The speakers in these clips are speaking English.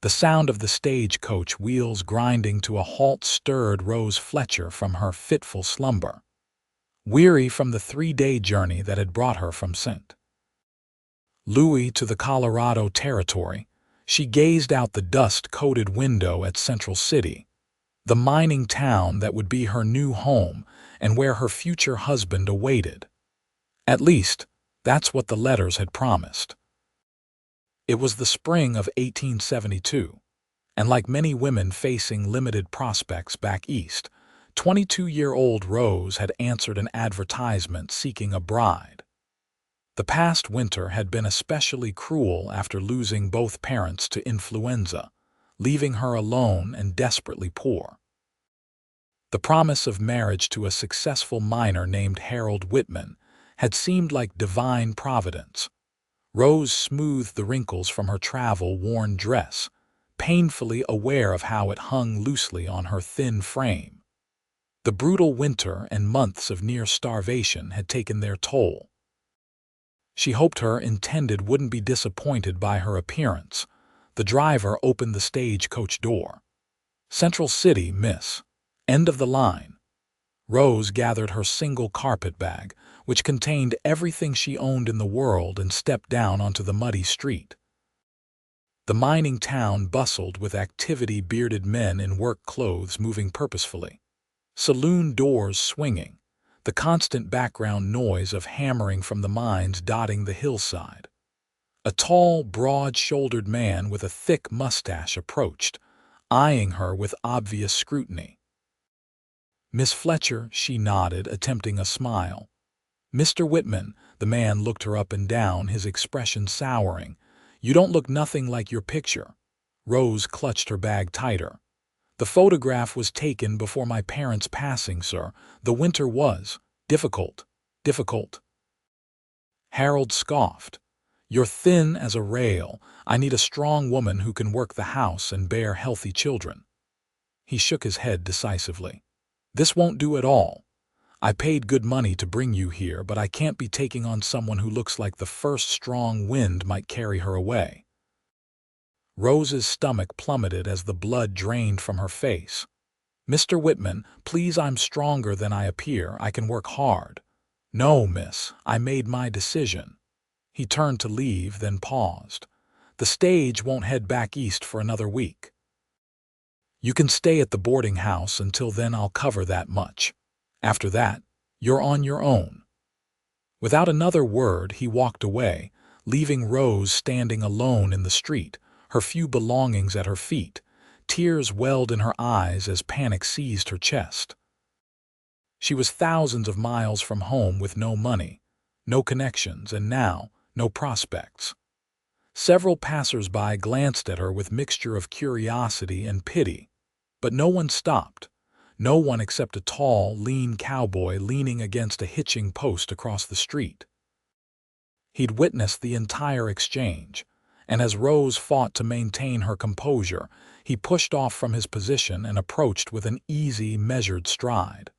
The sound of the stagecoach wheels grinding to a halt stirred Rose Fletcher from her fitful slumber. Weary from the 3-day journey that had brought her from St. Louis to the Colorado Territory, she gazed out the dust-coated window at Central City, the mining town that would be her new home and where her future husband awaited. At least, that's what the letters had promised. It was the spring of 1872, and like many women facing limited prospects back east, 22-year-old Rose had answered an advertisement seeking a bride. The past winter had been especially cruel after losing both parents to influenza, leaving her alone and desperately poor. The promise of marriage to a successful miner named Harold Whitman had seemed like divine providence. Rose smoothed the wrinkles from her travel-worn dress, painfully aware of how it hung loosely on her thin frame. The brutal winter and months of near starvation had taken their toll. She hoped her intended wouldn't be disappointed by her appearance. The driver opened the stagecoach door. "Central City, miss. End of the line." Rose gathered her single carpet bag, which contained everything she owned in the world, and stepped down onto the muddy street. The mining town bustled with activity, bearded men in work clothes moving purposefully, saloon doors swinging, the constant background noise of hammering from the mines dotting the hillside. A tall, broad-shouldered man with a thick mustache approached, eyeing her with obvious scrutiny. "Miss Fletcher," she nodded, attempting a smile. "Mr. Whitman," the man looked her up and down, his expression souring. "You don't look nothing like your picture." Rose clutched her bag tighter. "The photograph was taken before my parents' passing, sir. The winter was difficult. Harold scoffed. "You're thin as a rail. I need a strong woman who can work the house and bear healthy children." He shook his head decisively. "This won't do at all. I paid good money to bring you here, but I can't be taking on someone who looks like the first strong wind might carry her away." Rose's stomach plummeted as the blood drained from her face. "Mr. Whitman, please, I'm stronger than I appear. I can work hard." "No, miss, I made my decision." He turned to leave, then paused. "The stage won't head back east for another week. You can stay at the boarding house until then. I'll cover that much. After that, you're on your own." Without another word, he walked away, leaving Rose standing alone in the street, her few belongings at her feet. Tears welled in her eyes as panic seized her chest. She was thousands of miles from home with no money, no connections, and now no prospects. Several passers-by glanced at her with mixture of curiosity and pity, but no one stopped. No one except a tall, lean cowboy leaning against a hitching post across the street. He'd witnessed the entire exchange, and as Rose fought to maintain her composure, he pushed off from his position and approached with an easy, measured stride.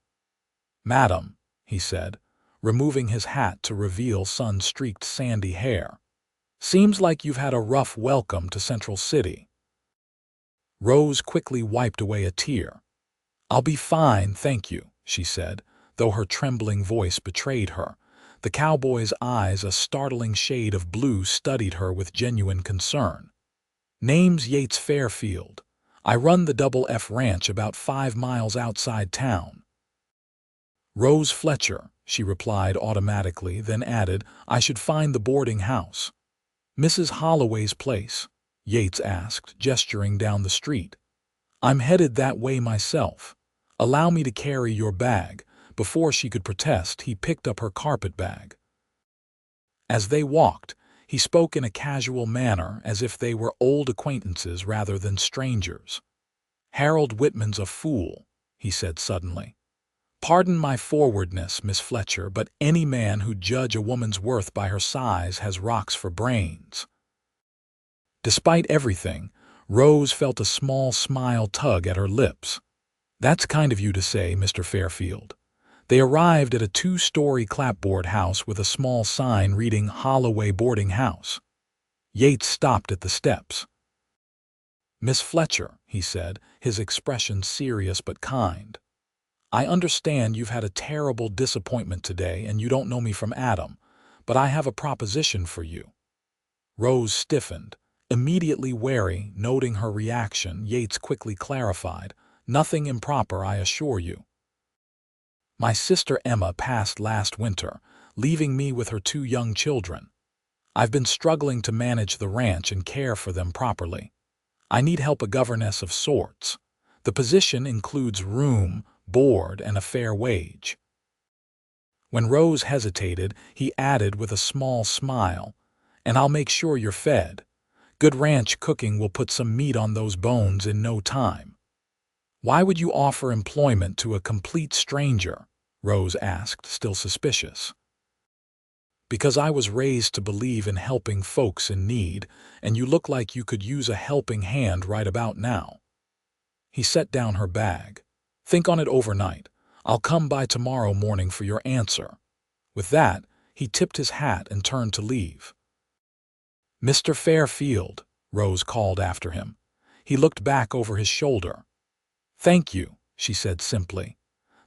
"Madam," he said, removing his hat to reveal sun-streaked sandy hair, "seems like you've had a rough welcome to Central City." Rose quickly wiped away a tear. "I'll be fine, thank you," she said, though her trembling voice betrayed her. The cowboy's eyes, a startling shade of blue, studied her with genuine concern. "Name's Yates Fairfield. I run the Double F Ranch about 5 miles outside town." "Rose Fletcher," she replied automatically, then added, "I should find the boarding house." "Mrs. Holloway's place?" Yates asked, gesturing down the street. "I'm headed that way myself. Allow me to carry your bag." Before she could protest, he picked up her carpet bag. As they walked, he spoke in a casual manner, as if they were old acquaintances rather than strangers. "Harold Whitman's a fool," he said suddenly. "Pardon my forwardness, Miss Fletcher, but any man who'd judge a woman's worth by her size has rocks for brains." Despite everything, Rose felt a small smile tug at her lips. "That's kind of you to say, Mr. Fairfield." They arrived at a 2-story clapboard house with a small sign reading Holloway Boarding House. Yates stopped at the steps. "Miss Fletcher," he said, his expression serious but kind. "I understand you've had a terrible disappointment today and you don't know me from Adam, but I have a proposition for you." Rose stiffened. Immediately wary, noting her reaction, Yates quickly clarified, "Nothing improper, I assure you. My sister Emma passed last winter, leaving me with her 2 young children. I've been struggling to manage the ranch and care for them properly. I need help, a governess of sorts. The position includes room, board, and a fair wage." When Rose hesitated, he added with a small smile, "And I'll make sure you're fed. Good ranch cooking will put some meat on those bones in no time." "Why would you offer employment to a complete stranger?" Rose asked, still suspicious. "Because I was raised to believe in helping folks in need, and you look like you could use a helping hand right about now." He set down her bag. "Think on it overnight. I'll come by tomorrow morning for your answer." With that, he tipped his hat and turned to leave. "Mr. Fairfield," Rose called after him. He looked back over his shoulder. "Thank you," she said simply.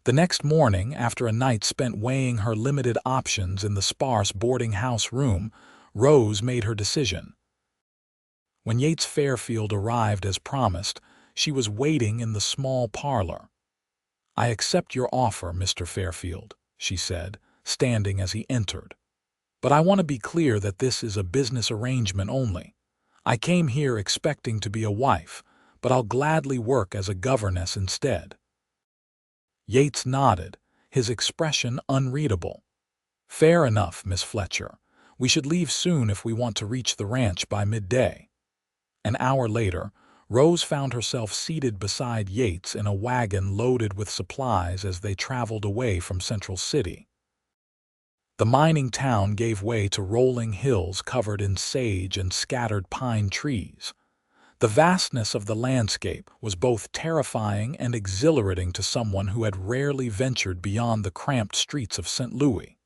The next morning, after a night spent weighing her limited options in the sparse boarding house room, Rose made her decision. When Yates Fairfield arrived as promised, she was waiting in the small parlor. "I accept your offer, Mr. Fairfield," she said, standing as he entered. "But I want to be clear that this is a business arrangement only. I came here expecting to be a wife, but I'll gladly work as a governess instead." Yates nodded, his expression unreadable. "Fair enough, Miss Fletcher. We should leave soon if we want to reach the ranch by midday." An hour later, Rose found herself seated beside Yates in a wagon loaded with supplies as they traveled away from Central City. The mining town gave way to rolling hills covered in sage and scattered pine trees. The vastness of the landscape was both terrifying and exhilarating to someone who had rarely ventured beyond the cramped streets of St. Louis.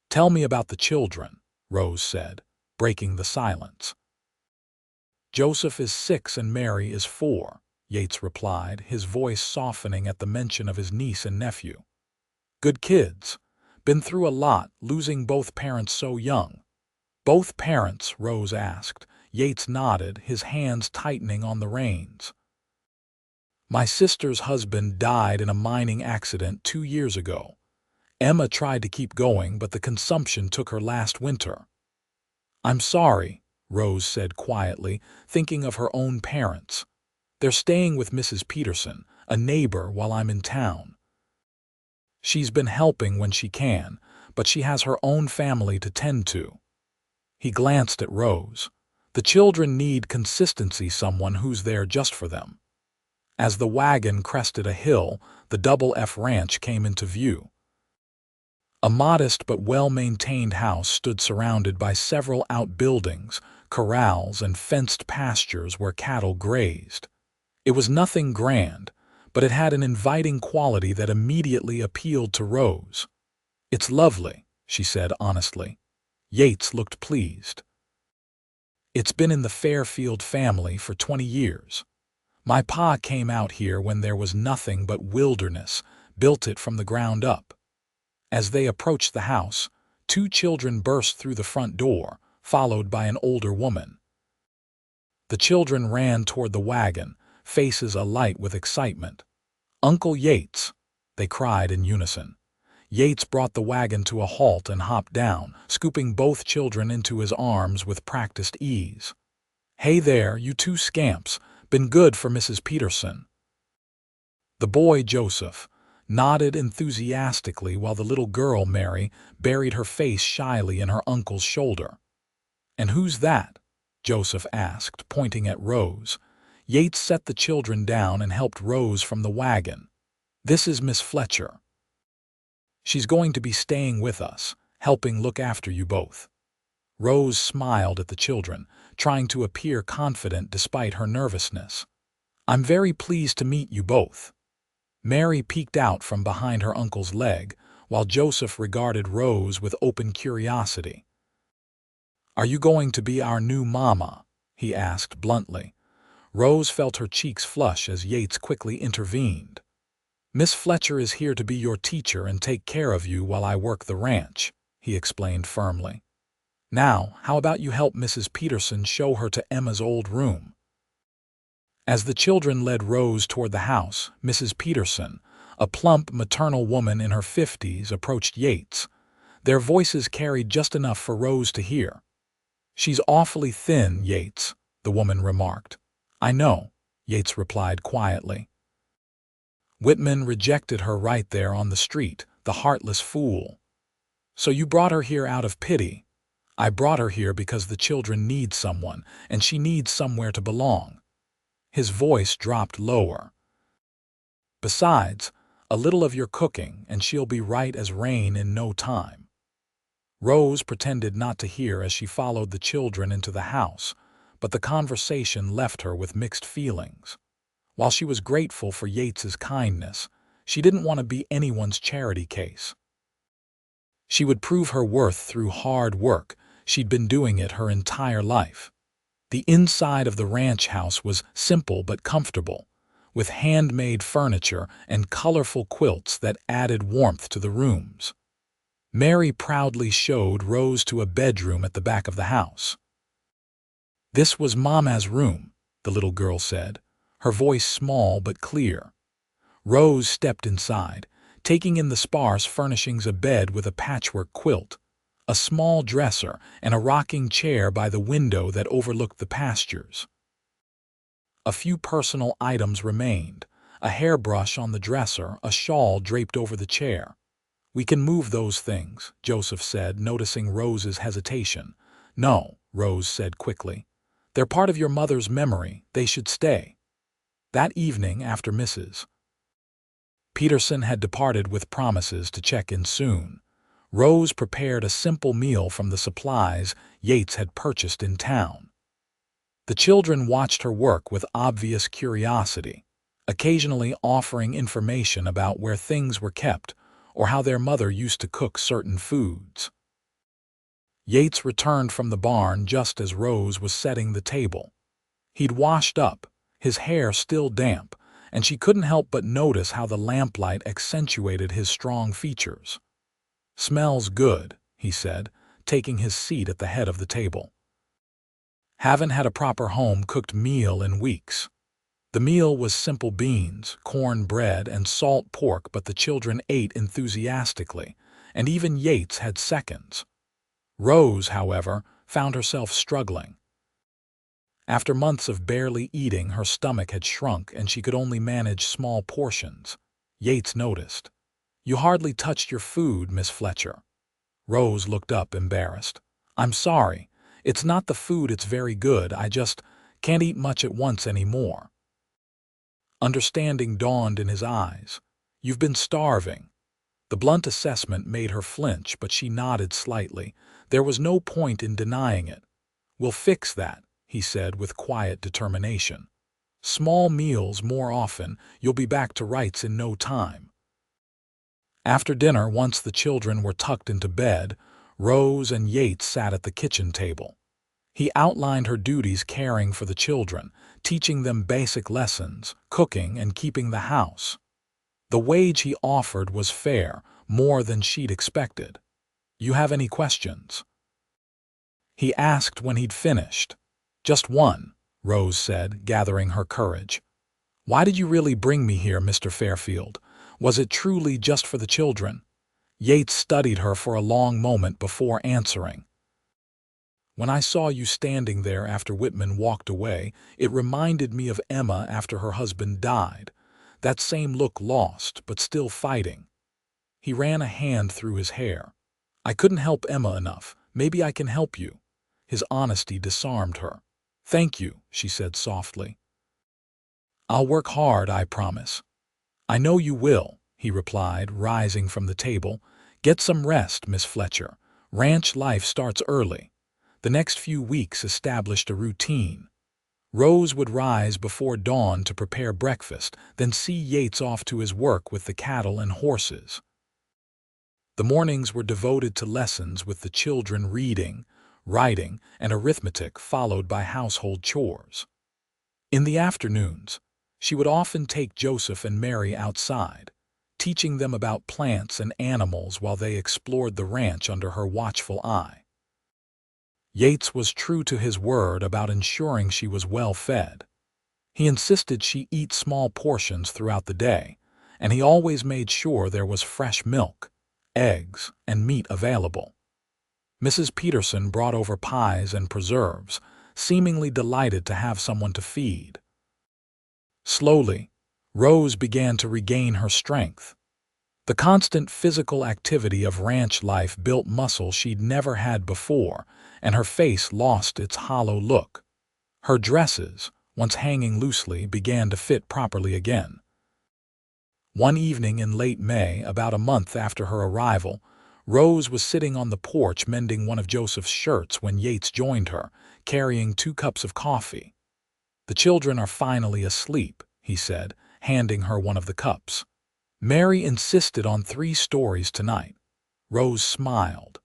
"Tell me about the children," Rose said, breaking the silence. "Joseph is 6 and Mary is 4, Yates replied, his voice softening at the mention of his niece and nephew. "Good kids. Been through a lot, losing both parents so young." "Both parents?" Rose asked. Yates nodded, his hands tightening on the reins. "My sister's husband died in a mining accident 2 years ago. Emma tried to keep going, but the consumption took her last winter." "I'm sorry," Rose said quietly, thinking of her own parents. "They're staying with Mrs. Peterson, a neighbor, while I'm in town. She's been helping when she can, but she has her own family to tend to." He glanced at Rose. "The children need consistency, someone who's there just for them." As the wagon crested a hill, the Double F Ranch came into view. A modest but well-maintained house stood surrounded by several outbuildings, corrals, and fenced pastures where cattle grazed. It was nothing grand, but it had an inviting quality that immediately appealed to Rose. "It's lovely," she said honestly. Yates looked pleased. "It's been in the Fairfield family for 20 years. My pa came out here when there was nothing but wilderness, built it from the ground up." As they approached the house, 2 children burst through the front door, followed by an older woman. The children ran toward the wagon, faces alight with excitement. "Uncle Yates!" they cried in unison. Yates brought the wagon to a halt and hopped down, scooping both children into his arms with practiced ease. "Hey there, you 2 scamps. Been good for Mrs. Peterson." The boy, Joseph, nodded enthusiastically while the little girl, Mary, buried her face shyly in her uncle's shoulder. "And who's that?" Joseph asked, pointing at Rose. Yates set the children down and helped Rose from the wagon. "This is Miss Fletcher. She's going to be staying with us, helping look after you both." Rose smiled at the children, trying to appear confident despite her nervousness. "I'm very pleased to meet you both." Mary peeked out from behind her uncle's leg, while Joseph regarded Rose with open curiosity. "Are you going to be our new mama?" he asked bluntly. Rose felt her cheeks flush as Yates quickly intervened. "Miss Fletcher is here to be your teacher and take care of you while I work the ranch," he explained firmly. "Now, how about you help Mrs. Peterson show her to Emma's old room?" As the children led Rose toward the house, Mrs. Peterson, a plump maternal woman in her 50s, approached Yates. Their voices carried just enough for Rose to hear. "She's awfully thin, Yates," the woman remarked. "I know," Yates replied quietly. "Whitman rejected her right there on the street, the heartless fool. So you brought her here out of pity." "I brought her here because the children need someone, and she needs somewhere to belong." His voice dropped lower. "Besides, a little of your cooking, and she'll be right as rain in no time." Rose pretended not to hear as she followed the children into the house, but the conversation left her with mixed feelings. While she was grateful for Yates's kindness, she didn't want to be anyone's charity case. She would prove her worth through hard work. She'd been doing it her entire life. The inside of the ranch house was simple but comfortable, with handmade furniture and colorful quilts that added warmth to the rooms. Mary proudly showed Rose to a bedroom at the back of the house. "This was Mama's room," the little girl said, her voice small but clear. Rose stepped inside, taking in the sparse furnishings: a bed with a patchwork quilt, a small dresser, and a rocking chair by the window that overlooked the pastures. A few personal items remained: a hairbrush on the dresser, a shawl draped over the chair. "We can move those things," Joseph said, noticing Rose's hesitation. "No," Rose said quickly. "They're part of your mother's memory. They should stay." That evening, after Mrs. Peterson had departed with promises to check in soon, Rose prepared a simple meal from the supplies Yates had purchased in town. The children watched her work with obvious curiosity, occasionally offering information about where things were kept or how their mother used to cook certain foods. Yates returned from the barn just as Rose was setting the table. He'd washed up, his hair still damp, and she couldn't help but notice how the lamplight accentuated his strong features. "Smells good," he said, taking his seat at the head of the table. "Haven't had a proper home-cooked meal in weeks." The meal was simple: beans, corn bread, and salt pork, but the children ate enthusiastically, and even Yates had seconds. Rose, however, found herself struggling. After months of barely eating, her stomach had shrunk and she could only manage small portions. Yates noticed. "You hardly touched your food, Miss Fletcher." Rose looked up, embarrassed. "I'm sorry. It's not the food, it's very good. I just can't eat much at once anymore." Understanding dawned in his eyes. "You've been starving." The blunt assessment made her flinch, but she nodded slightly. There was no point in denying it. "We'll fix that," he said with quiet determination. "Small meals more often. You'll be back to rights in no time." After dinner, once the children were tucked into bed, Rose and Yates sat at the kitchen table. He outlined her duties: caring for the children, teaching them basic lessons, cooking, and keeping the house. The wage he offered was fair, more than she'd expected. "You have any questions?" he asked when he'd finished. "Just one," Rose said, gathering her courage. "Why did you really bring me here, Mr. Fairfield? Was it truly just for the children?" Yates studied her for a long moment before answering. "When I saw you standing there after Whitman walked away, it reminded me of Emma after her husband died. That same look, lost, but still fighting." He ran a hand through his hair. "I couldn't help Emma enough. Maybe I can help you." His honesty disarmed her. "Thank you," she said softly. "I'll work hard, I promise." "I know you will," he replied, rising from the table. "Get some rest, Miss Fletcher. Ranch life starts early." The next few weeks established a routine. Rose would rise before dawn to prepare breakfast, then see Yates off to his work with the cattle and horses. The mornings were devoted to lessons with the children: reading, writing, and arithmetic, followed by household chores. In the afternoons, she would often take Joseph and Mary outside, teaching them about plants and animals while they explored the ranch under her watchful eye. Yates was true to his word about ensuring she was well fed. He insisted she eat small portions throughout the day, and he always made sure there was fresh milk, eggs, and meat available. Mrs. Peterson brought over pies and preserves, seemingly delighted to have someone to feed. Slowly, Rose began to regain her strength. The constant physical activity of ranch life built muscle she'd never had before, and her face lost its hollow look. Her dresses, once hanging loosely, began to fit properly again. One evening in late May, about a month after her arrival, Rose was sitting on the porch mending one of Joseph's shirts when Yates joined her, carrying 2 cups of coffee. "The children are finally asleep," he said, handing her one of the cups. "Mary insisted on 3 stories tonight." Rose smiled.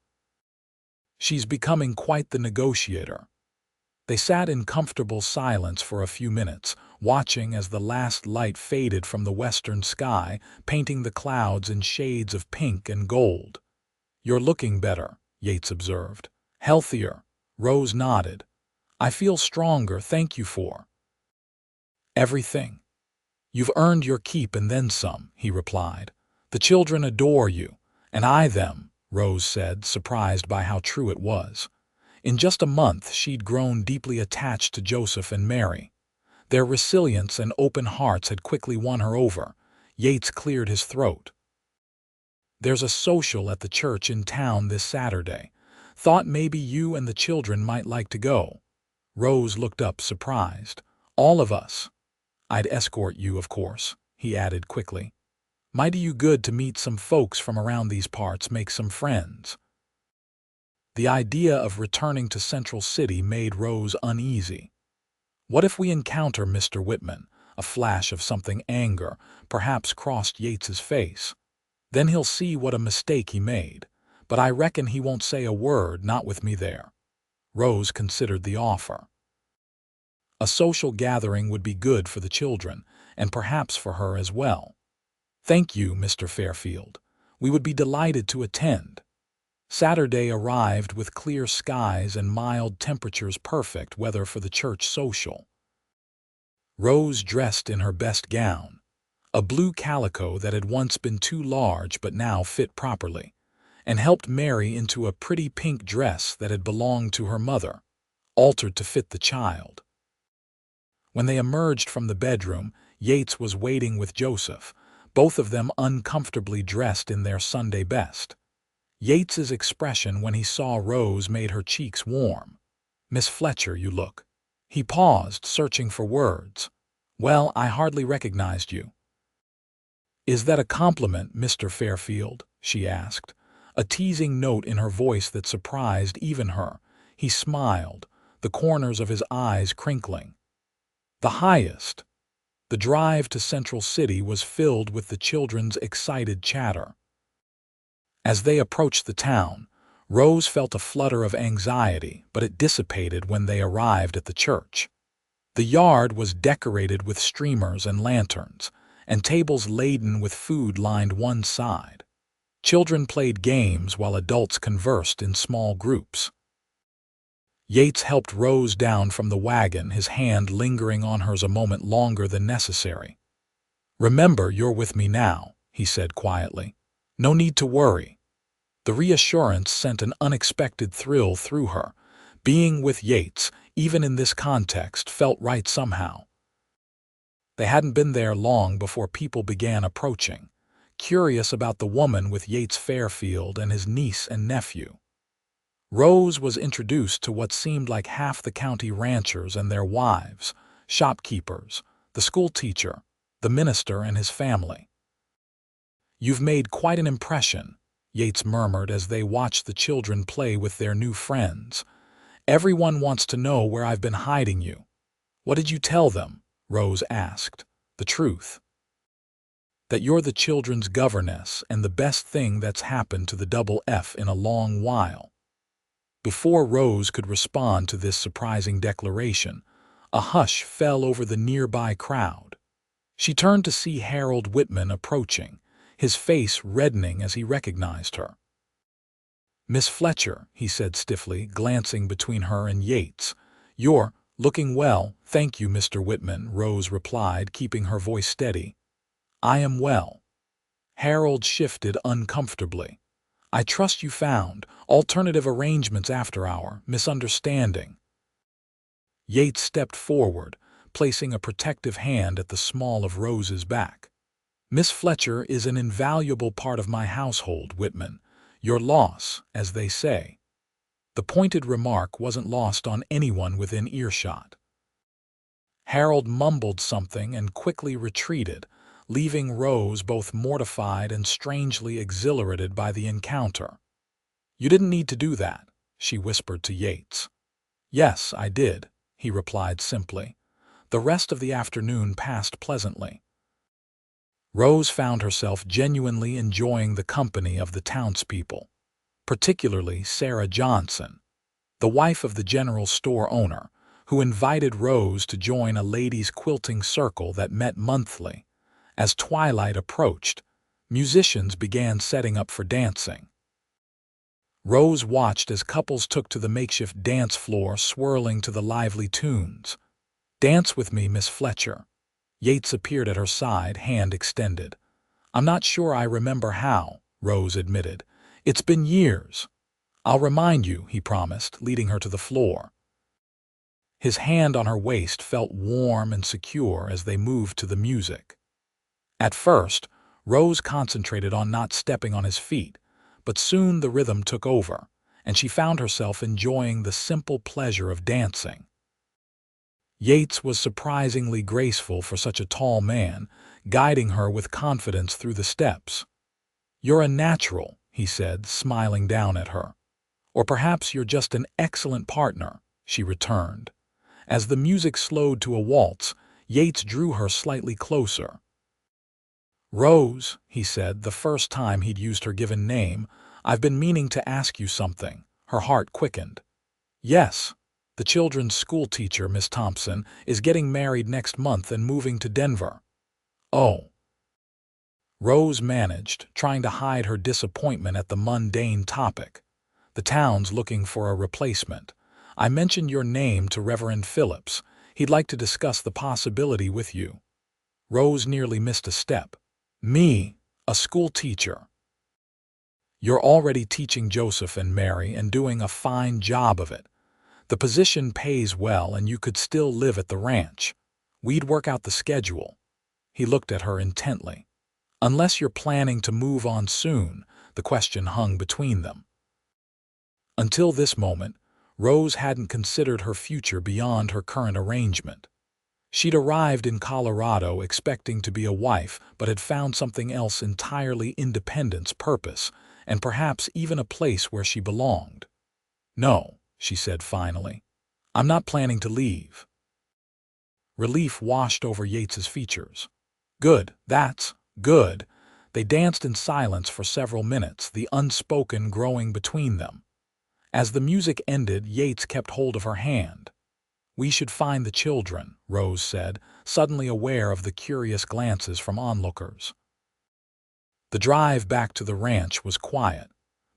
"She's becoming quite the negotiator." They sat in comfortable silence for a few minutes, watching as the last light faded from the western sky, painting the clouds in shades of pink and gold. "You're looking better," Yates observed. "Healthier." Rose nodded. "I feel stronger, thank you for everything." "You've earned your keep and then some," he replied. "The children adore you, and I them," Rose said, surprised by how true it was. In just a month, she'd grown deeply attached to Joseph and Mary. Their resilience and open hearts had quickly won her over. Yates cleared his throat. "There's a social at the church in town this Saturday. Thought maybe you and the children might like to go." Rose looked up, surprised. "All of us?" "I'd escort you, of course," he added quickly. "Mighty you good to meet some folks from around these parts, make some friends." The idea of returning to Central City made Rose uneasy. What if we encounter Mr. Whitman? A flash of something anger perhaps crossed Yates's face. "Then he'll see what a mistake he made. But I reckon he won't say a word, not with me there." Rose considered the offer. A social gathering would be good for the children, and perhaps for her as well. "Thank you, Mr. Fairfield. We would be delighted to attend." Saturday arrived with clear skies and mild temperatures, perfect weather for the church social. Rose dressed in her best gown, a blue calico that had once been too large but now fit properly, and helped Mary into a pretty pink dress that had belonged to her mother, altered to fit the child. When they emerged from the bedroom, Yates was waiting with Joseph, both of them uncomfortably dressed in their Sunday best. Yates's expression when he saw Rose made her cheeks warm. "Miss Fletcher, you look." He paused, searching for words. "Well, I hardly recognized you." "Is that a compliment, Mr. Fairfield?" she asked, a teasing note in her voice that surprised even her. He smiled, the corners of his eyes crinkling. "The highest." The drive to Central City was filled with the children's excited chatter. As they approached the town, Rose felt a flutter of anxiety, but it dissipated when they arrived at the church. The yard was decorated with streamers and lanterns, and tables laden with food lined one side. Children played games while adults conversed in small groups. Yates helped Rose down from the wagon, his hand lingering on hers a moment longer than necessary. "Remember, you're with me now," he said quietly. "No need to worry." The reassurance sent an unexpected thrill through her. Being with Yates, even in this context, felt right somehow. They hadn't been there long before people began approaching, curious about the woman with Yates Fairfield and his niece and nephew. Rose was introduced to what seemed like half the county ranchers and their wives, shopkeepers, the school teacher, the minister and his family. "You've made quite an impression," Yates murmured as they watched the children play with their new friends. "Everyone wants to know where I've been hiding you." "What did you tell them?" Rose asked. "The truth. That you're the children's governess and the best thing that's happened to the Double F in a long while." Before Rose could respond to this surprising declaration, A hush fell over the nearby crowd. She turned to see Harold Whitman approaching, his face reddening as he recognized her. "Miss Fletcher," he said stiffly, glancing between her and Yates. "You're looking well, thank you, Mr. Whitman," Rose replied, keeping her voice steady. "I am well." Harold shifted uncomfortably. "I trust you found alternative arrangements after our misunderstanding." Yates stepped forward, placing a protective hand at the small of Rose's back. "Miss Fletcher is an invaluable part of my household, Whitman. Your loss, as they say." The pointed remark wasn't lost on anyone within earshot. Harold mumbled something and quickly retreated, leaving Rose both mortified and strangely exhilarated by the encounter. "You didn't need to do that," she whispered to Yates. "Yes, I did," he replied simply. The rest of the afternoon passed pleasantly. Rose found herself genuinely enjoying the company of the townspeople, particularly Sarah Johnson, the wife of the general store owner, who invited Rose to join a ladies' quilting circle that met monthly. As twilight approached, musicians began setting up for dancing. Rose watched as couples took to the makeshift dance floor, swirling to the lively tunes. "Dance with me, Miss Fletcher." Yates appeared at her side, hand extended. "I'm not sure I remember how," Rose admitted. "It's been years." "I'll remind you," he promised, leading her to the floor. His hand on her waist felt warm and secure as they moved to the music. At first, Rose concentrated on not stepping on his feet, but soon the rhythm took over, and she found herself enjoying the simple pleasure of dancing. Yates was surprisingly graceful for such a tall man, guiding her with confidence through the steps. "You're a natural," he said, smiling down at her. "Or perhaps you're just an excellent partner," she returned. As the music slowed to a waltz, Yates drew her slightly closer. "Rose," he said, the first time he'd used her given name, "I've been meaning to ask you something." Her heart quickened. "Yes. The children's school teacher, Miss Thompson, is getting married next month and moving to Denver." "Oh." Rose managed, trying to hide her disappointment at the mundane topic. "The town's looking for a replacement. I mentioned your name to Reverend Phillips. He'd like to discuss the possibility with you." Rose nearly missed a step. "Me, a school teacher?" "You're already teaching Joseph and Mary and doing a fine job of it. The position pays well and you could still live at the ranch. We'd work out the schedule." He looked at her intently. "Unless you're planning to move on soon," the question hung between them. Until this moment, Rose hadn't considered her future beyond her current arrangement. She'd arrived in Colorado expecting to be a wife, but had found something else entirely: independence, purpose, and perhaps even a place where she belonged. "No," she said finally. "I'm not planning to leave." Relief washed over Yates's features. "Good, that's good." They danced in silence for several minutes, the unspoken growing between them. As the music ended, Yates kept hold of her hand. "We should find the children," Rose said, suddenly aware of the curious glances from onlookers. The drive back to the ranch was quiet,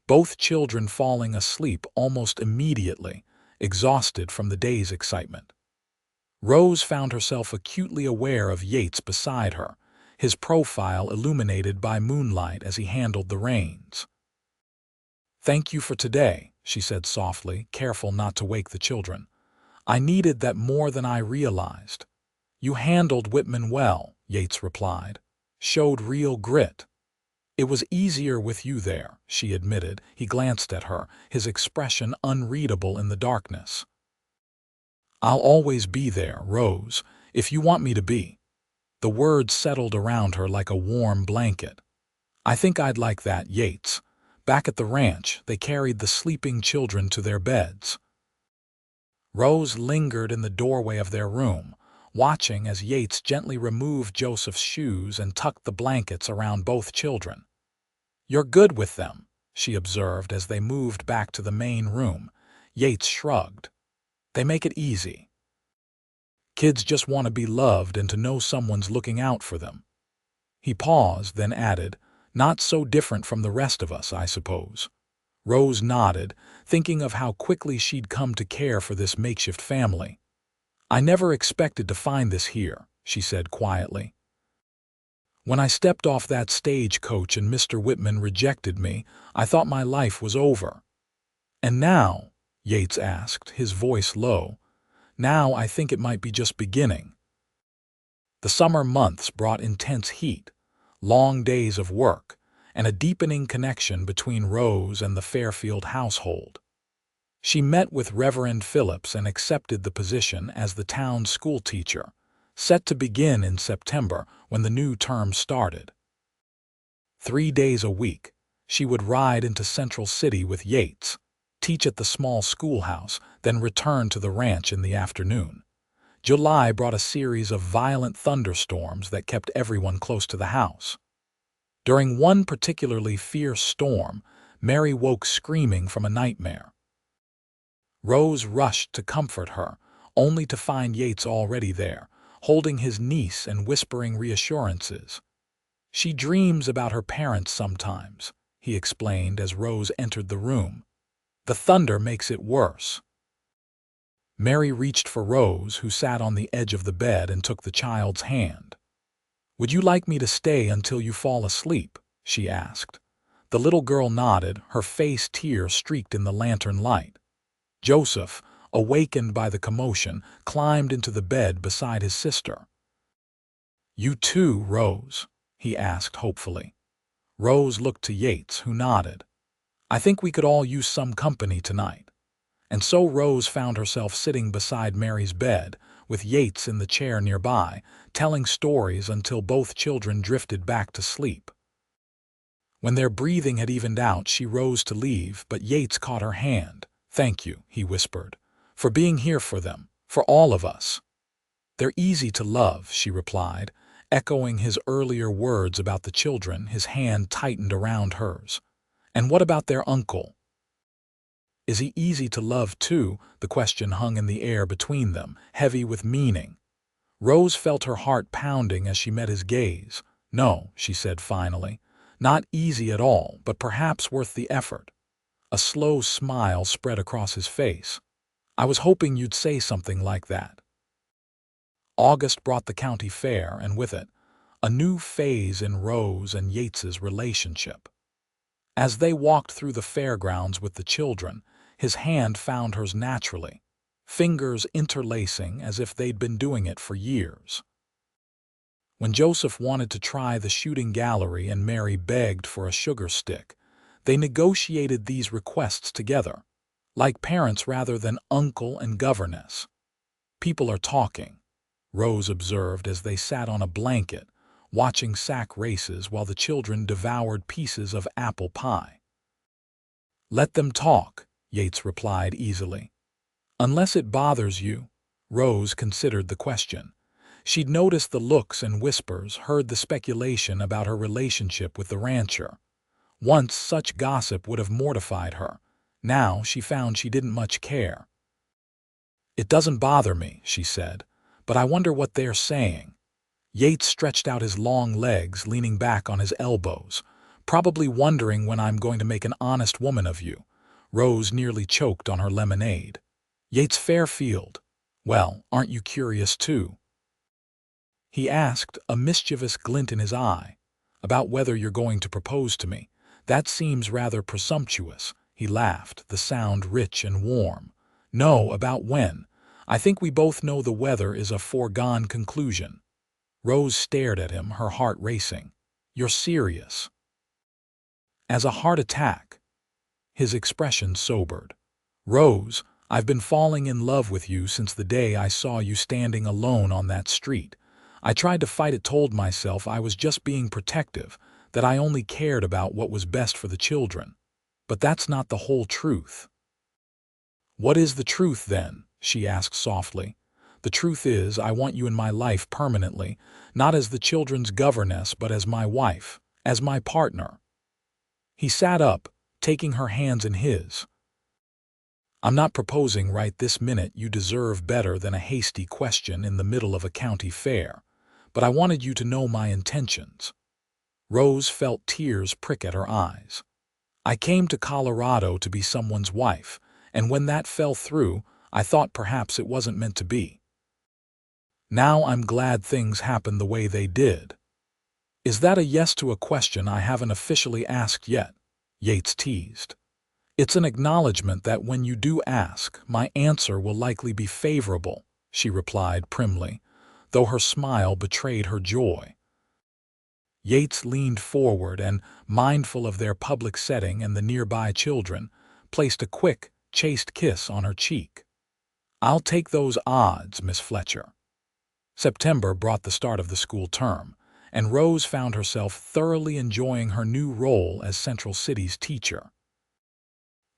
both children falling asleep almost immediately, exhausted from the day's excitement. Rose found herself acutely aware of Yates beside her, his profile illuminated by moonlight as he handled the reins. "Thank you for today," she said softly, careful not to wake the children. "I needed that more than I realized." "You handled Whitman well," Yates replied. "Showed real grit." "It was easier with you there," she admitted. He glanced at her, his expression unreadable in the darkness. "I'll always be there, Rose, if you want me to be." The words settled around her like a warm blanket. "I think I'd like that, Yates." Back at the ranch, they carried the sleeping children to their beds. Rose lingered in the doorway of their room, watching as Yates gently removed Joseph's shoes and tucked the blankets around both children. "You're good with them," she observed as they moved back to the main room. Yates shrugged. "They make it easy." Kids just want to be loved and to know someone's looking out for them. He paused, then added, "Not so different from the rest of us, I suppose." Rose nodded, thinking of how quickly she'd come to care for this makeshift family. "I never expected to find this here," she said quietly. "When I stepped off that stagecoach and Mr. Whitman rejected me, I thought my life was over." "And now?" Yates asked, his voice low. "Now I think it might be just beginning." The summer months brought intense heat, long days of work, and a deepening connection between Rose and the Fairfield household. She met with Reverend Phillips and accepted the position as the town's schoolteacher, set to begin in September when the new term started. 3 days a week, she would ride into Central City with Yates, teach at the small schoolhouse, then return to the ranch in the afternoon. July brought a series of violent thunderstorms that kept everyone close to the house. During one particularly fierce storm, Mary woke screaming from a nightmare. Rose rushed to comfort her, only to find Yates already there, holding his niece and whispering reassurances. "She dreams about her parents sometimes," he explained as Rose entered the room. "The thunder makes it worse." Mary reached for Rose, who sat on the edge of the bed, and took the child's hand. "Would you like me to stay until you fall asleep?" she asked. The little girl nodded, her face tear-streaked in the lantern light. Joseph, awakened by the commotion, climbed into the bed beside his sister. "You too, Rose?" he asked hopefully. Rose looked to Yates, who nodded. "I think we could all use some company tonight." And so Rose found herself sitting beside Mary's bed, with Yates in the chair nearby, telling stories until both children drifted back to sleep. When their breathing had evened out, she rose to leave, but Yates caught her hand. "Thank you," he whispered, "for being here for them, for all of us." "They're easy to love," she replied, echoing his earlier words about the children. His hand tightened around hers. "And what about their uncle? Is he easy to love too?" The question hung in the air between them, heavy with meaning. Rose felt her heart pounding as she met his gaze. "No," she said finally, "not easy at all, but perhaps worth the effort." A slow smile spread across his face. "I was hoping you'd say something like that." August brought the county fair, and with it, a new phase in Rose and Yates's relationship. As they walked through the fairgrounds with the children, his hand found hers naturally, fingers interlacing as if they'd been doing it for years. When Joseph wanted to try the shooting gallery and Mary begged for a sugar stick, they negotiated these requests together, like parents rather than uncle and governess. "People are talking," Rose observed as they sat on a blanket, watching sack races while the children devoured pieces of apple pie. "Let them talk," Yates replied easily. "Unless it bothers you." Rose considered the question. She'd noticed the looks and whispers, heard the speculation about her relationship with the rancher. Once such gossip would have mortified her. Now she found she didn't much care. "It doesn't bother me," she said, "but I wonder what they're saying." Yates stretched out his long legs, leaning back on his elbows. "Probably wondering when I'm going to make an honest woman of you." Rose nearly choked on her lemonade. "Yates Fairfield, well, aren't you curious too?" he asked, a mischievous glint in his eye. "About whether you're going to propose to me. That seems rather presumptuous." He laughed, the sound rich and warm. "No, about when. I think we both know the weather is a foregone conclusion." Rose stared at him, her heart racing. "You're serious?" "As a heart attack." His expression sobered. "Rose, I've been falling in love with you since the day I saw you standing alone on that street. I tried to fight it, told myself I was just being protective, that I only cared about what was best for the children. But that's not the whole truth." "What is the truth then?" she asked softly. "The truth is, I want you in my life permanently, not as the children's governess, but as my wife, as my partner." He sat up, taking her hands in his. I'm not proposing right this minute you deserve better than a hasty question in the middle of a county fair, but I wanted you to know my intentions. Rose felt tears prick at her eyes. I came to Colorado to be someone's wife, and when that fell through, I thought perhaps it wasn't meant to be. Now I'm glad things happened the way they did. Is that a yes to a question I haven't officially asked yet? Yates teased. It's an acknowledgement that when you do ask, my answer will likely be favorable, she replied primly, though her smile betrayed her joy. Yates leaned forward and, mindful of their public setting and the nearby children, placed a quick, chaste kiss on her cheek. I'll take those odds, Miss Fletcher. September brought the start of the school term, and Rose found herself thoroughly enjoying her new role as Central City's teacher.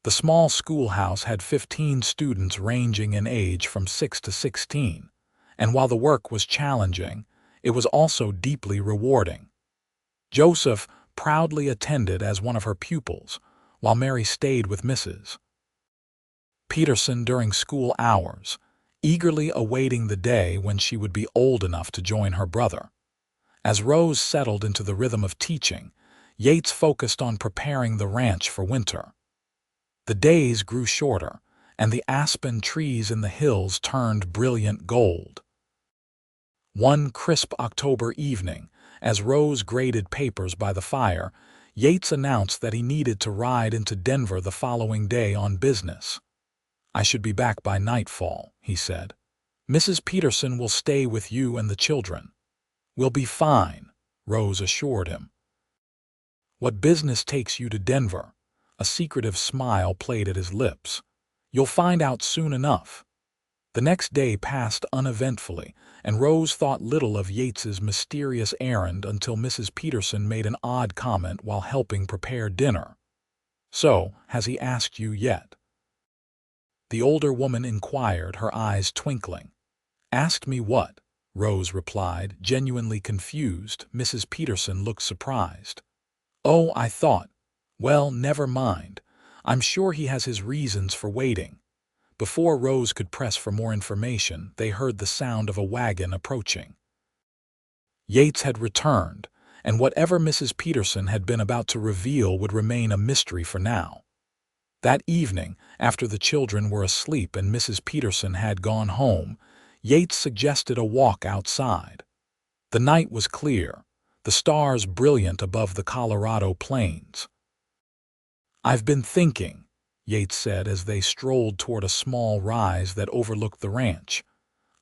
The small schoolhouse had 15 students ranging in age from 6 to 16, and while the work was challenging, it was also deeply rewarding. Joseph proudly attended as one of her pupils, while Mary stayed with Mrs. Peterson during school hours, eagerly awaiting the day when she would be old enough to join her brother. As Rose settled into the rhythm of teaching, Yates focused on preparing the ranch for winter. The days grew shorter, and the aspen trees in the hills turned brilliant gold. One crisp October evening, as Rose graded papers by the fire, Yates announced that he needed to ride into Denver the following day on business. I should be back by nightfall, he said. Mrs. Peterson will stay with you and the children. We'll be fine, Rose assured him. What business takes you to Denver? A secretive smile played at his lips. You'll find out soon enough. The next day passed uneventfully, and Rose thought little of Yates's mysterious errand until Mrs. Peterson made an odd comment while helping prepare dinner. So, has he asked you yet? The older woman inquired, her eyes twinkling. Asked me what? Rose replied, genuinely confused. Mrs. Peterson looked surprised. Oh, I thought. Well, never mind. I'm sure he has his reasons for waiting. Before Rose could press for more information, they heard the sound of a wagon approaching. Yates had returned, and whatever Mrs. Peterson had been about to reveal would remain a mystery for now. That evening, after the children were asleep and Mrs. Peterson had gone home, Yates suggested a walk outside. The night was clear, the stars brilliant above the Colorado plains. I've been thinking, Yates said as they strolled toward a small rise that overlooked the ranch.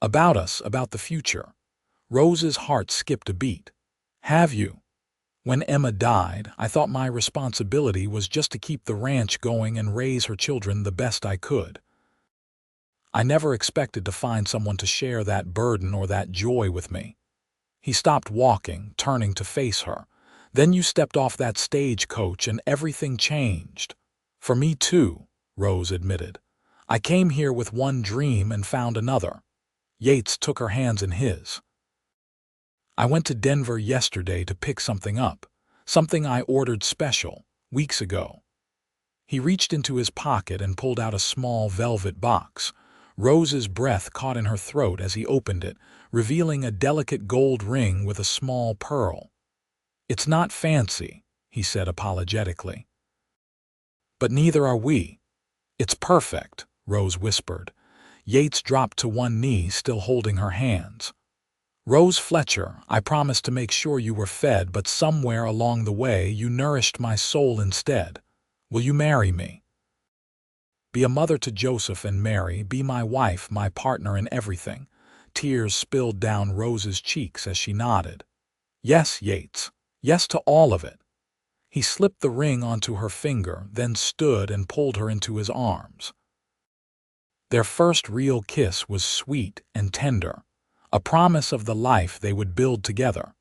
About us, about the future. Rose's heart skipped a beat. Have you? When Emma died, I thought my responsibility was just to keep the ranch going and raise her children the best I could. I never expected to find someone to share that burden or that joy with me. He stopped walking, turning to face her. Then you stepped off that stagecoach and everything changed. For me too, Rose admitted. I came here with one dream and found another. Yates took her hands in his. I went to Denver yesterday to pick something up, something I ordered special, weeks ago. He reached into his pocket and pulled out a small velvet box. Rose's breath caught in her throat as he opened it, revealing a delicate gold ring with a small pearl. It's not fancy, he said apologetically. But neither are we. It's perfect, Rose whispered. Yates dropped to one knee, still holding her hands. Rose Fletcher, I promised to make sure you were fed, but somewhere along the way you nourished my soul instead. Will you marry me? Be a mother to Joseph and Mary, be my wife, my partner in everything. Tears spilled down Rose's cheeks as she nodded. Yes, Yates. Yes to all of it. He slipped the ring onto her finger, then stood and pulled her into his arms. Their first real kiss was sweet and tender, a promise of the life they would build together.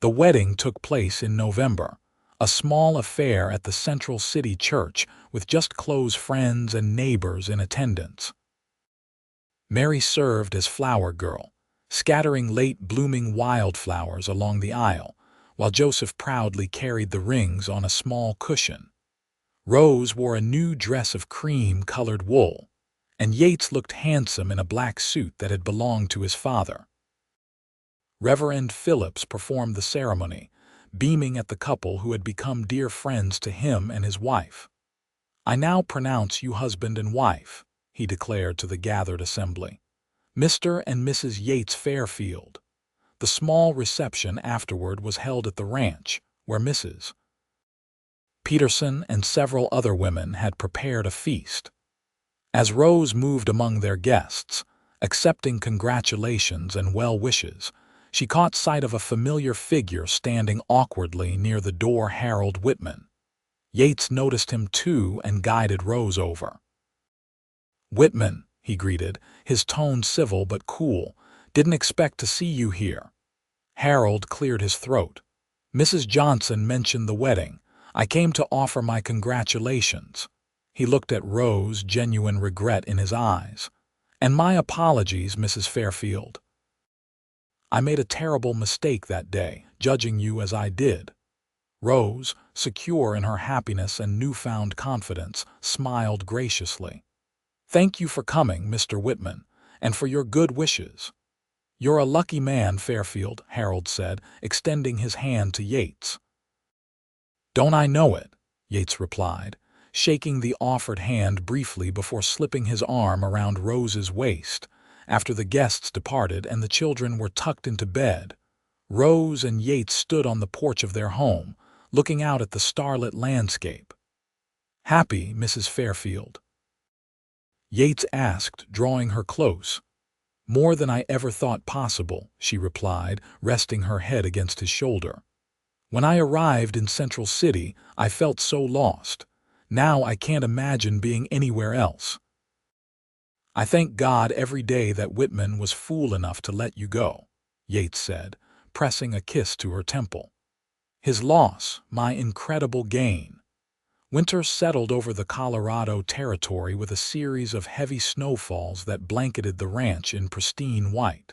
The wedding took place in November, a small affair at the Central City Church with just close friends and neighbors in attendance. Mary served as flower girl, scattering late-blooming wildflowers along the aisle, while Joseph proudly carried the rings on a small cushion. Rose wore a new dress of cream-colored wool, and Yates looked handsome in a black suit that had belonged to his father. Reverend Phillips performed the ceremony, beaming at the couple who had become dear friends to him and his wife. "I now pronounce you husband and wife," he declared to the gathered assembly. "Mr. and Mrs. Yates Fairfield." The small reception afterward was held at the ranch, where Mrs. Peterson and several other women had prepared a feast. As Rose moved among their guests, accepting congratulations and well wishes, she caught sight of a familiar figure standing awkwardly near the door. Harold Whitman. Yates noticed him too and guided Rose over. "Whitman," he greeted, his tone civil but cool, "didn't expect to see you here." Harold cleared his throat. "Mrs. Johnson mentioned the wedding. I came to offer my congratulations." He looked at Rose, genuine regret in his eyes. "And my apologies, Mrs. Fairfield. I made a terrible mistake that day, judging you as I did." Rose, secure in her happiness and newfound confidence, smiled graciously. "Thank you for coming, Mr. Whitman, and for your good wishes." "You're a lucky man, Fairfield," Harold said, extending his hand to Yates. "Don't I know it?" Yates replied, shaking the offered hand briefly before slipping his arm around Rose's waist. After the guests departed and the children were tucked into bed, Rose and Yates stood on the porch of their home, looking out at the starlit landscape. "Happy, Mrs. Fairfield?" Yates asked, drawing her close. "More than I ever thought possible," she replied, resting her head against his shoulder. "When I arrived in Central City, I felt so lost. Now I can't imagine being anywhere else. I thank God every day that Whitman was fool enough to let you go," Yates said, pressing a kiss to her temple. "His loss, my incredible gain." Winter settled over the Colorado Territory with a series of heavy snowfalls that blanketed the ranch in pristine white.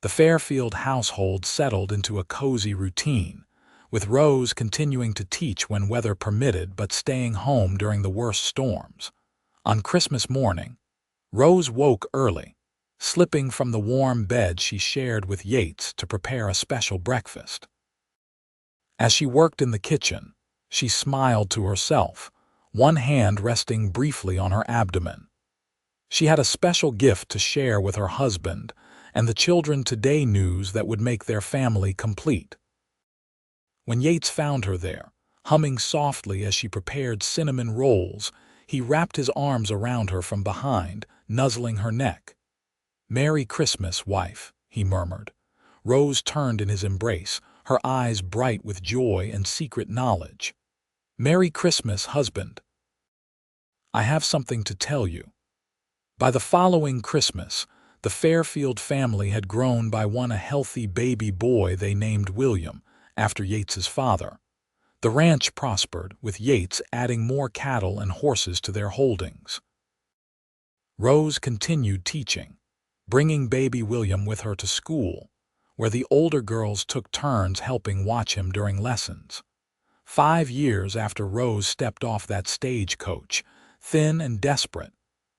The Fairfield household settled into a cozy routine, with Rose continuing to teach when weather permitted but staying home during the worst storms. On Christmas morning, Rose woke early, slipping from the warm bed she shared with Yates to prepare a special breakfast. As she worked in the kitchen, she smiled to herself, one hand resting briefly on her abdomen. She had a special gift to share with her husband and the children today, news that would make their family complete. When Yates found her there, humming softly as she prepared cinnamon rolls, he wrapped his arms around her from behind, nuzzling her neck. "Merry Christmas, wife," he murmured. Rose turned in his embrace, her eyes bright with joy and secret knowledge. "Merry Christmas, husband. I have something to tell you." By the following Christmas, the Fairfield family had grown by one a healthy baby boy they named William, after Yates's father. The ranch prospered, with Yates adding more cattle and horses to their holdings. Rose continued teaching, bringing baby William with her to school, where the older girls took turns helping watch him during lessons. 5 years after Rose stepped off that stagecoach, thin and desperate,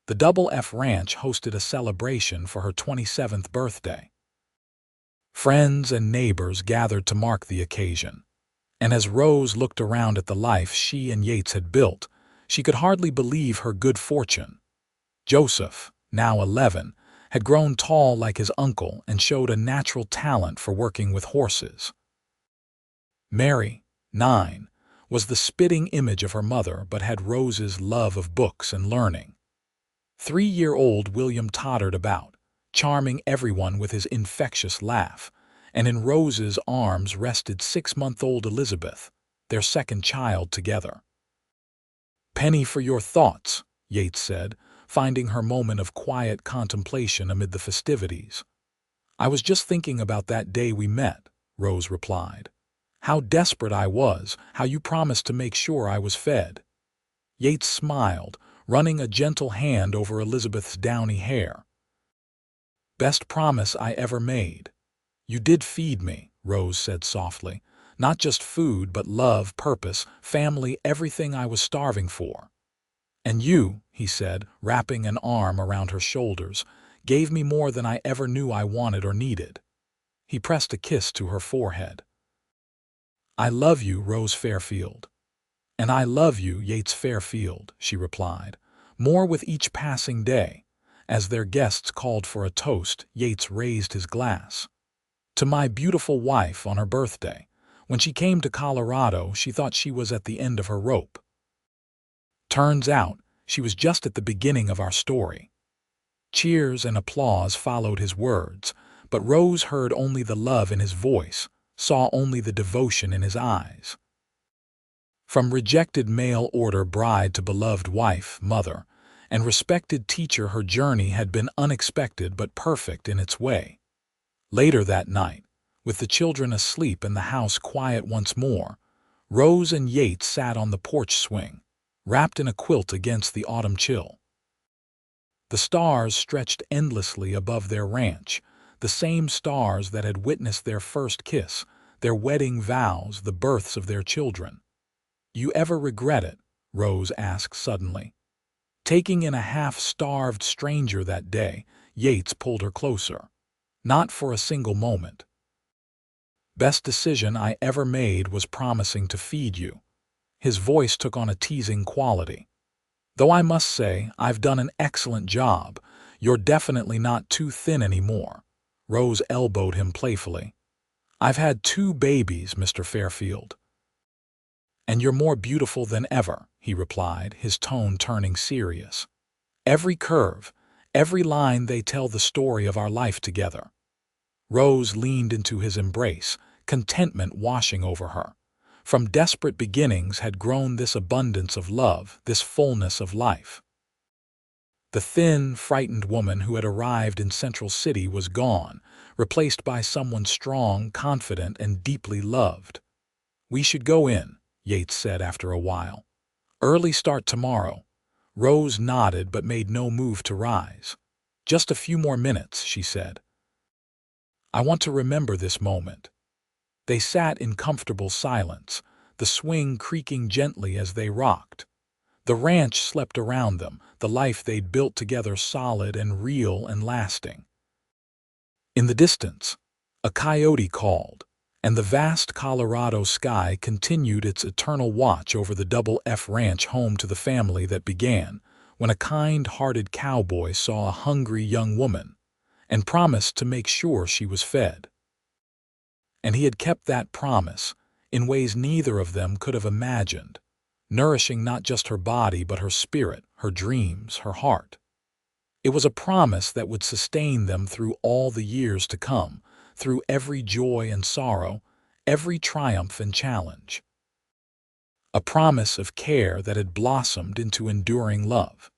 the Double F Ranch hosted a celebration for her 27th birthday. Friends and neighbors gathered to mark the occasion, and as Rose looked around at the life she and Yates had built, she could hardly believe her good fortune. Joseph, now 11, had grown tall like his uncle and showed a natural talent for working with horses. Mary, 9, was the spitting image of her mother but had Rose's love of books and learning. 3-year-old William tottered about, charming everyone with his infectious laugh, and in Rose's arms rested 6-month-old Elizabeth, their second child together. "Penny for your thoughts," Yates said, finding her moment of quiet contemplation amid the festivities. "I was just thinking about that day we met," Rose replied. "How desperate I was, how you promised to make sure I was fed." Yates smiled, running a gentle hand over Elizabeth's downy hair. "Best promise I ever made." "You did feed me," Rose said softly, Not just food, but love, purpose, family, everything I was starving for. And you, he said, wrapping an arm around her shoulders, gave me more than I ever knew I wanted or needed. He pressed a kiss to her forehead. I love you, Rose Fairfield. And I love you, Yates Fairfield, she replied, more with each passing day. As their guests called for a toast, Yates raised his glass. To my beautiful wife on her birthday. When she came to Colorado, she thought she was at the end of her rope. Turns out, she was just at the beginning of our story. Cheers and applause followed his words, but Rose heard only the love in his voice, saw only the devotion in his eyes. From rejected mail-order bride to beloved wife, mother, and respected teacher, her journey had been unexpected but perfect in its way. Later that night, with the children asleep and the house quiet once more, Rose and Yates sat on the porch swing, wrapped in a quilt against the autumn chill. The stars stretched endlessly above their ranch, the same stars that had witnessed their first kiss, their wedding vows, the births of their children. You ever regret it? Rose asked suddenly. Taking in a half-starved stranger that day, Yates pulled her closer. Not for a single moment. Best decision I ever made was promising to feed you. His voice took on a teasing quality. Though I must say, I've done an excellent job. You're definitely not too thin anymore. Rose elbowed him playfully. I've had 2 babies, Mr. Fairfield. And you're more beautiful than ever, he replied, his tone turning serious. Every curve, every line, they tell the story of our life together. Rose leaned into his embrace, contentment washing over her. From desperate beginnings had grown this abundance of love, this fullness of life. The thin, frightened woman who had arrived in Central City was gone, replaced by someone strong, confident, and deeply loved. We should go in, Yates said after a while. Early start tomorrow. Rose nodded but made no move to rise. Just a few more minutes, she said. I want to remember this moment. They sat in comfortable silence, the swing creaking gently as they rocked. The ranch slept around them, the life they'd built together solid and real and lasting. In the distance, a coyote called, and the vast Colorado sky continued its eternal watch over the Double F Ranch, home to the family that began when a kind-hearted cowboy saw a hungry young woman and promised to make sure she was fed. And he had kept that promise in ways neither of them could have imagined, nourishing not just her body but her spirit, her dreams, her heart. It was a promise that would sustain them through all the years to come, through every joy and sorrow, every triumph and challenge. A promise of care that had blossomed into enduring love.